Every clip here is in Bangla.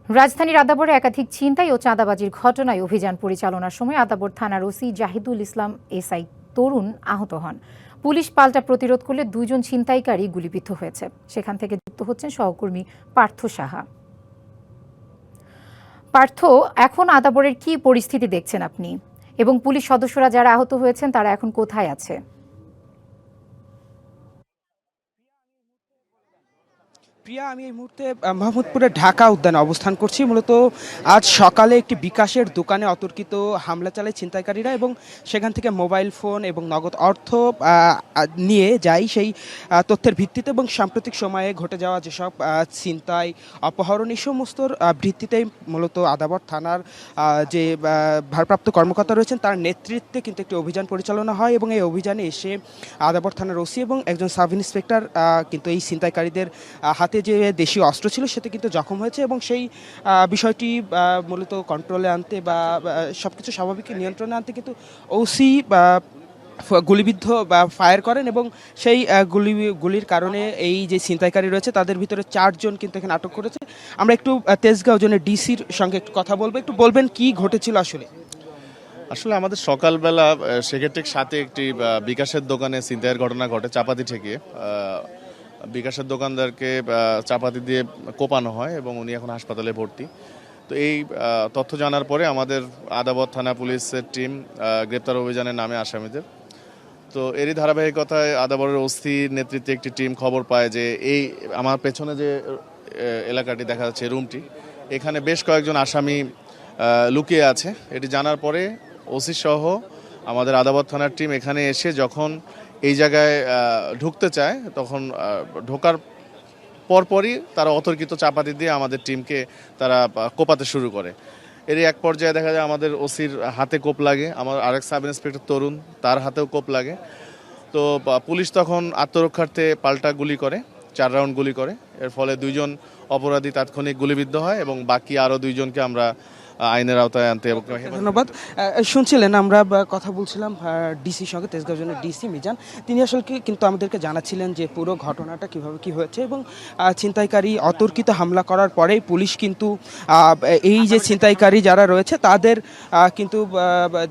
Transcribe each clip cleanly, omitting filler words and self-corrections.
রাজধানীর আদাবরে একাধিক ছিনতাই ও চাঁদাবাজির ঘটনায় অভিযান পরিচালনার সময় আদাবর থানার ওসি জাহিদুল ইসলাম এসআই তরুণ আহত হন। পুলিশ পাল্টা প্রতিরোধ করলে দুজন ছিনতাইকারী গুলিবিদ্ধ হয়েছে। সেখান থেকে যুক্ত হচ্ছেন সহকর্মী পার্থ সাহা। পার্থ, এখন আদাবরের কি পরিস্থিতি দেখছেন আপনি, এবং পুলিশ সদস্যরা যারা আহত হয়েছেন তারা এখন কোথায় আছে? প্রিয়া, আমি এই মুহূর্তে মোহাম্মদপুরের ঢাকা উদ্যানে অবস্থান করছি। মূলত আজ সকালে একটি বিকাশের দোকানে অতর্কিত হামলা চালায় ছিনতাইকারীরা এবং সেখান থেকে মোবাইল ফোন এবং নগদ অর্থ নিয়ে যায়। সেই তথ্যের ভিত্তিতে এবং সাম্প্রতিক সময়ে ঘটে যাওয়া যেসব ছিনতাই, অপহরণ, এই সমস্তর ভিত্তিতেই মূলত আদাবর থানার যে ভারপ্রাপ্ত কর্মকর্তা রয়েছেন তার নেতৃত্বে কিন্তু একটি অভিযান পরিচালনা হয় এবং এই অভিযানে এসে আদাবর থানার ওসি এবং একজন সাব ইন্সপেক্টর কিন্তু এই ছিনতাইকারীদের হাতে যে দেশীয় অস্ত্র ছিল সেটা কিন্তু জখম হয়েছে এবং সেই বিষয়টি মূলত কন্ট্রোলে আনতে বা সবকিছু স্বাভাবিক নিয়ন্ত্রণে আনতে কিন্তু ওসি গুলিবিদ্ধ বা ফায়ার করেন এবং সেই গুলির কারণে এই যে ছিনতাইকারী রয়েছে তাদের ভিতরে 4 জন কিন্তু এখানে আটক করেছে। আমরা একটু তেজগাঁও জোনের ডিসির সঙ্গে একটু কথা বলবো। একটু বলবেন কি ঘটেছিল আসলে? আসলে আমাদের সকালবেলা সেক্ষেত্রে সাথে একটি বিকাশের দোকানে ছিনতাইয়ের ঘটনা ঘটে। চাপাতি ঠেকিয়ে বিকাশের দোকানদারকে চাপাতি দিয়ে কোপানো হয় এবং উনি এখন হাসপাতালে ভর্তি। তো এই তথ্য জানার পরে আমাদের আদাবর থানা পুলিশের টিম গ্রেপ্তার অভিযানের নামে আসামিদের। তো এরই ধারাবাহিকতায় আদাবরের ওসির নেতৃত্বে একটি টিম খবর পায় যে এই আমার পেছনে যে এলাকাটি দেখা যাচ্ছে, রুমটি, এখানে বেশ কয়েকজন আসামি লুকিয়ে আছে। এটি জানার পরে ওসি সহ আমাদের আদাবর থানার টিম এখানে এসে যখন এই জায়গায় ঢুকতে চায় তখন ঢোকার পরপরই তারা অতর্কিত চাপাতি দিয়ে আমাদের টিমকে তারা কোপাতে শুরু করে। এরই এক পর্যায়ে দেখা যায় আমাদের ওসির হাতে কোপ লাগে, আমার আরেক সাব ইন্সপেক্টর তরুণ তার হাতেও কোপ লাগে। তো পুলিশ তখন আত্মরক্ষার্থে পাল্টা গুলি করে, 4 রাউন্ড গুলি করে। এর ফলে 2 জন অপরাধী তাৎক্ষণিক গুলিবিদ্ধ হয় এবং বাকি আরও 2 জনকে আমরা আইনের আওতায় আনতে। ধন্যবাদ। শুনছিলেন আমরা কথা বলছিলাম ডিসির সঙ্গে, তেজগাঁও জোনের ডিসি মিজান। তিনি আসলে কিন্তু আমাদেরকে জানাচ্ছিলেন যে পুরো ঘটনাটা কিভাবে কি হয়েছে এবং ছিনতাইকারী অতর্কিত হামলা করার পরেই পুলিশ কিন্তু এই যে ছিনতাইকারী যারা রয়েছে তাদের কিন্তু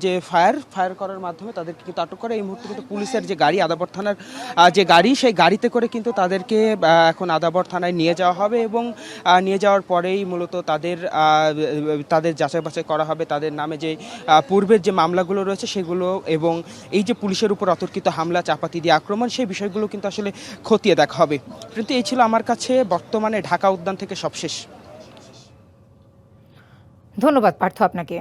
যে ফায়ার করার মাধ্যমে তাদেরকে কিন্তু আটক করে। এই মুহূর্তে কিন্তু পুলিশের যে গাড়ি, আদাবর থানার যে গাড়ি, সেই গাড়িতে করে কিন্তু তাদেরকে এখন আদাবর থানায় নিয়ে যাওয়া হবে এবং নিয়ে যাওয়ার পরেই মূলত তাদের যাচাই বাছাই করা হবে, তাদের নামে যে পূর্বের যে মামলাগুলো রয়েছে সেগুলো এবং এই যে পুলিশের উপর অতর্কিত হামলা, চাপাতি দিয়ে আক্রমণ, সেই বিষয়গুলো কিন্তু আসলে খতিয়ে দেখা হবে। কিন্তু এই ছিল আমার কাছে বর্তমানে ঢাকা উদ্যান থেকে সবশেষ। ধন্যবাদ পার্থ আপনাকে।